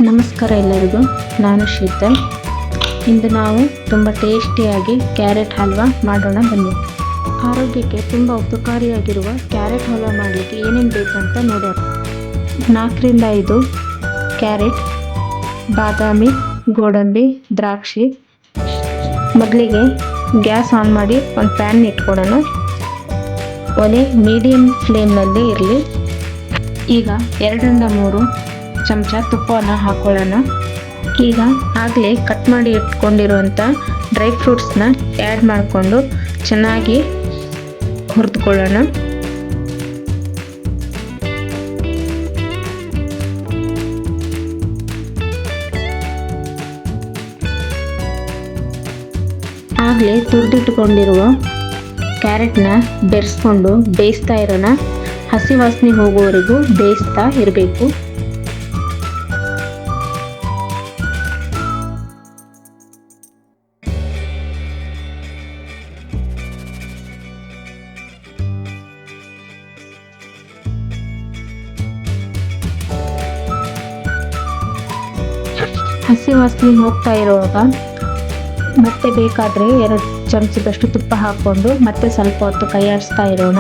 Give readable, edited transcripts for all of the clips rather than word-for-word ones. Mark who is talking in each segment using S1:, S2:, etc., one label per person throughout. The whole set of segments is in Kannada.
S1: ನಮಸ್ಕಾರ ಎಲ್ಲರಿಗೂ, ನಾನು ಶೀತಲ್. ಇಂದು ನಾವು ತುಂಬ ಟೇಸ್ಟಿಯಾಗಿ ಕ್ಯಾರೆಟ್ ಹಲ್ವಾ ಮಾಡೋಣ ಬನ್ನಿ. ಆರೋಗ್ಯಕ್ಕೆ ತುಂಬ ಉಪಕಾರಿಯಾಗಿರುವ ಕ್ಯಾರೆಟ್ ಹಲ್ವಾ ಮಾಡಲಿಕ್ಕೆ ಏನೇನು ಬೇಕಂತ ನೋಡೋಣ. 4ರಿಂದ 5 ಕ್ಯಾರೆಟ್, ಬಾದಾಮಿ, ಗೋಡಂಬಿ, ದ್ರಾಕ್ಷಿ. ಮೊದಲಿಗೆ ಗ್ಯಾಸ್ ಆನ್ ಮಾಡಿ ಒಂದು ಪ್ಯಾನ್ ಇಟ್ಕೊಳ್ಳೋಣ. ಒಲೆ ಮೀಡಿಯಂ ಫ್ಲೇಮ್ನಲ್ಲಿ ಇರಲಿ. ಈಗ 2ರಿಂದ 3 ಚಮಚ ತುಪ್ಪವನ್ನು ಹಾಕೊಳ್ಳೋಣ. ಈಗ ಆಗಲೇ ಕಟ್ ಮಾಡಿ ಇಟ್ಕೊಂಡಿರುವಂಥ ಡ್ರೈ ಫ್ರೂಟ್ಸ್ನ ಆ್ಯಡ್ ಮಾಡಿಕೊಂಡು ಚೆನ್ನಾಗಿ ಹುರಿದುಕೊಳ್ಳೋಣ. ಆಗಲೇ ತುರಿದಿಟ್ಟುಕೊಂಡಿರುವ ಕ್ಯಾರೆಟ್ನ ಬೆರೆಸ್ಕೊಂಡು ಬೇಯಿಸ್ತಾ ಇರೋಣ. ಹಸಿ ವಾಸನೆ ಹೋಗುವವರೆಗೂ ಬೇಯಿಸ್ತಾ ಇರಬೇಕು. ಹಸಿ ವಾಸನೆ ಹೋಗ್ತಾ ಇರುವಾಗ ಮತ್ತೆ ಬೇಕಾದರೆ 2 ಚಮಚದಷ್ಟು ತುಪ್ಪ ಹಾಕ್ಕೊಂಡು ಮತ್ತೆ ಸ್ವಲ್ಪ ಹೊತ್ತು ಕೈ ಆಡಿಸ್ತಾ ಇರೋಣ.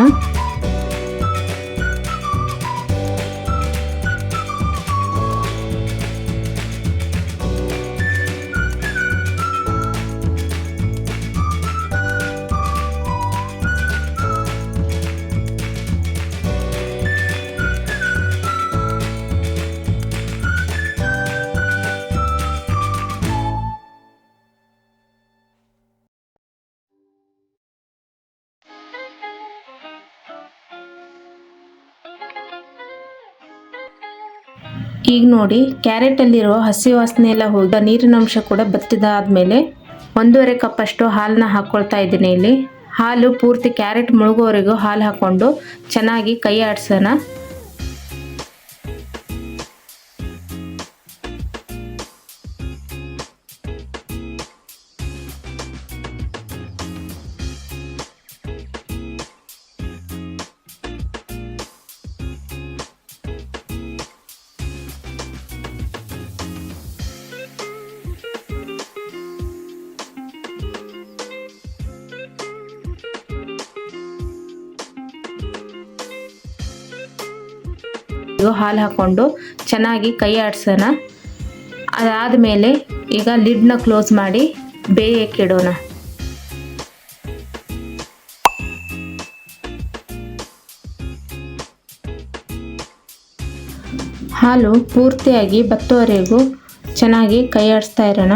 S1: ಈಗ ನೋಡಿ, ಕ್ಯಾರೆಟಲ್ಲಿರುವ ಹಸಿ ವಾಸನೆ ಎಲ್ಲ ಹೋಗಿ ನೀರಿನ ಅಂಶ ಕೂಡ ಬತ್ತಿದಾದ್ಮೇಲೆ 1.5 ಕಪ್ ಅಷ್ಟು ಹಾಲನ್ನ ಹಾಕ್ಕೊಳ್ತಾ ಇದ್ದೀನಿ. ಇಲ್ಲಿ ಹಾಲು ಪೂರ್ತಿ ಕ್ಯಾರೆಟ್ ಮುಳುಗೋವರೆಗೂ ಹಾಲು ಹಾಕ್ಕೊಂಡು ಚೆನ್ನಾಗಿ ಕೈ ಆಡಿಸೋಣ. ಹಾಲು ಹಾಕ್ಕೊಂಡು ಚೆನ್ನಾಗಿ ಕೈ ಆಡಿಸೋಣ. ಅದಾದಮೇಲೆ ಈಗ ಲಿಡ್ನ ಕ್ಲೋಸ್ ಮಾಡಿ ಬೇಯಕ್ಕೆ ಇಡೋಣ. ಹಾಲು ಪೂರ್ತಿಯಾಗಿ ಬತ್ತುವರೆಗೂ ಚೆನ್ನಾಗಿ ಕೈ ಆಡಿಸ್ತಾ ಇರೋಣ.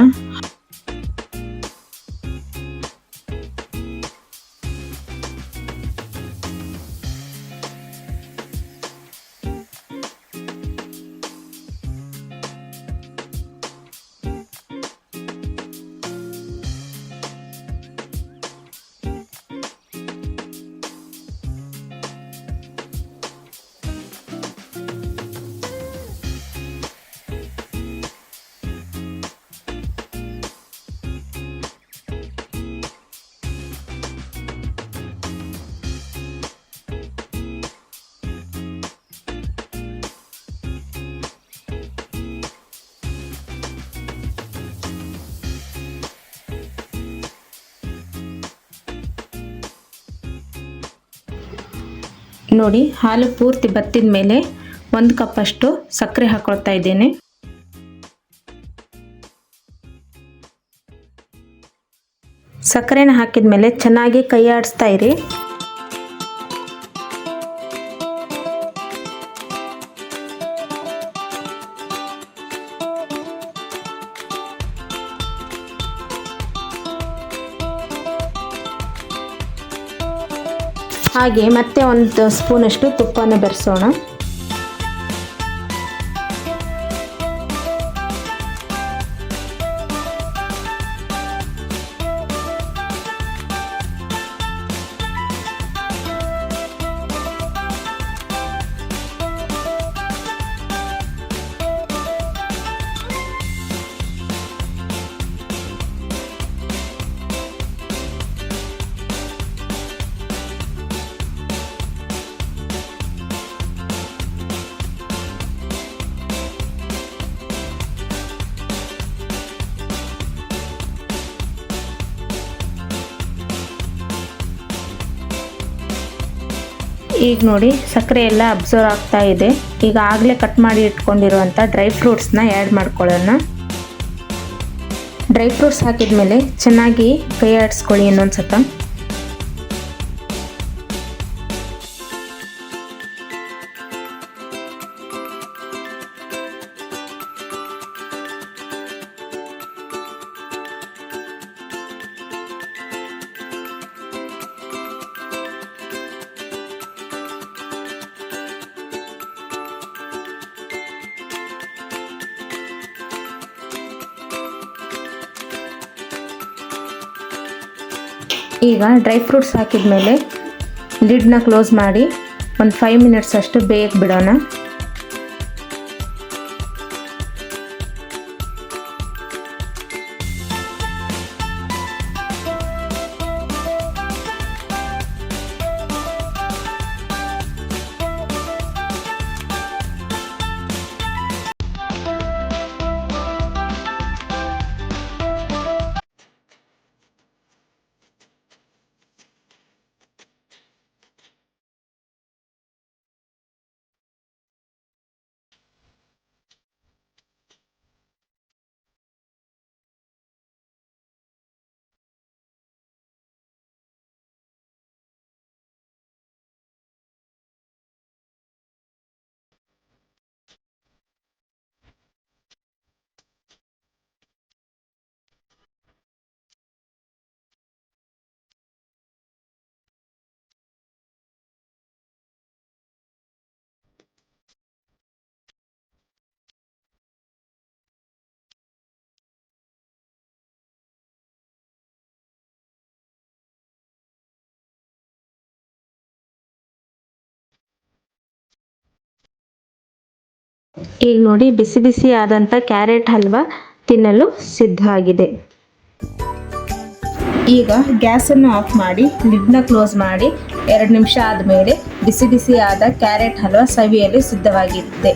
S1: ನೋಡಿ, ಹಾಲು ಪೂರ್ತಿ ಬತ್ತಿದ ಮೇಲೆ 1 ಕಪ್ ಅಷ್ಟು ಸಕ್ಕರೆ ಹಾಕೊಳ್ತಾ ಇದ್ದೇನೆ. ಸಕ್ಕರೆನ ಹಾಕಿದ ಮೇಲೆ ಚೆನ್ನಾಗಿ ಕೈ ಆಡಿಸ್ತಾ ಇರಿ. ಹಾಗೆ ಮತ್ತೆ 1 ಸ್ಪೂನಷ್ಟು ತುಪ್ಪನ ಬೆರೆಸೋಣ. ಈಗ ನೋಡಿ ಸಕ್ಕರೆ ಎಲ್ಲ ಅಬ್ಸರ್ವ್ ಆಗ್ತಾ ಇದೆ. ಈಗ ಆಗಲೇ ಕಟ್ ಮಾಡಿ ಇಟ್ಕೊಂಡಿರುವಂಥ ಡ್ರೈ ಫ್ರೂಟ್ಸ್ನ ಆ್ಯಡ್ ಮಾಡ್ಕೊಳ್ಳೋಣ. ಡ್ರೈ ಫ್ರೂಟ್ಸ್ ಹಾಕಿದ್ಮೇಲೆ ಚೆನ್ನಾಗಿ ಕೈ ಆಡಿಸ್ಕೊಳ್ಳಿ ಇನ್ನೊಂದು ಸತ. ಈಗ ಡ್ರೈ ಫ್ರೂಟ್ಸ್ ಹಾಕಿದ್ಮೇಲೆ ಲಿಡ್ನ ಕ್ಲೋಸ್ ಮಾಡಿ ಒಂದು 5 ಮಿನಿಟ್ಸ್ ಅಷ್ಟು ಬೇಯಕ್ಕೆ ಬಿಡೋಣ. ಈಗ ನೋಡಿ ಬಿಸಿ ಬಿಸಿ ಆದಂಥ ಕ್ಯಾರೆಟ್ ಹಲ್ವಾ ತಿನ್ನಲು ಸಿದ್ಧ ಆಗಿದೆ. ಈಗ ಗ್ಯಾಸನ್ನು ಆಫ್ ಮಾಡಿ ಲಿಡ್ನ ಕ್ಲೋಸ್ ಮಾಡಿ 2 ನಿಮಿಷ ಆದಮೇಲೆ ಬಿಸಿ ಬಿಸಿ ಆದ ಕ್ಯಾರೆಟ್ ಹಲ್ವಾ ಸವಿಯಲು ಸಿದ್ಧವಾಗಿರುತ್ತೆ.